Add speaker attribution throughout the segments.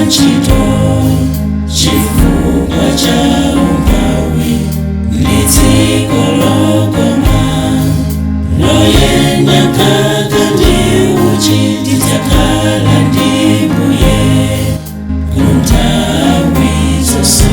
Speaker 1: ntchito chifukwa cha umphawi ndi dziko lokoma loyenda mkaka ndi uchi tidzakhala ndi Mbuye ku nthawi zonse.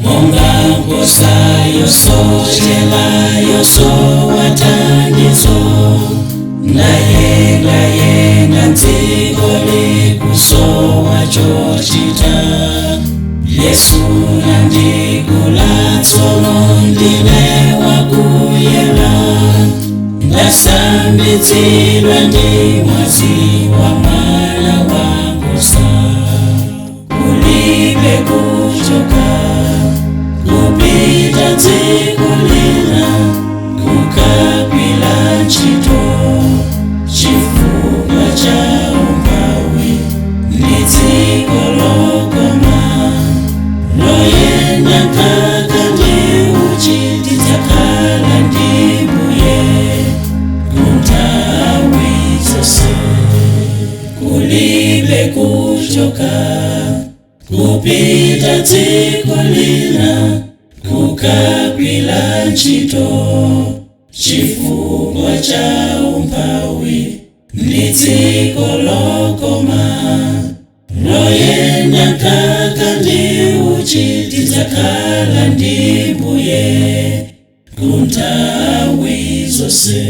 Speaker 1: Monga nkhosa yosochera yosowa thandizo ndayenda dziko likusowa chochita Yesu nandigula tsono ndine wakuyera ndasambitsidwa ndi mwazi wa mwana wankhosa kulibe kuchoka kupita dziko lina kukagwira ntchito chifukwa cha umphawi ndi dziko lokoma loyenda mkaka ndi uchi tidzakhala ndi Mbuye ku nthawi zonse. Kulibe kuchoka kupita dziko lina kukagwira ntchito chifukwa cha umphawi ndi dziko lokoma loyenda mkaka ndi uchi tidzakhala ndi Mbuye ku nthawi zonse.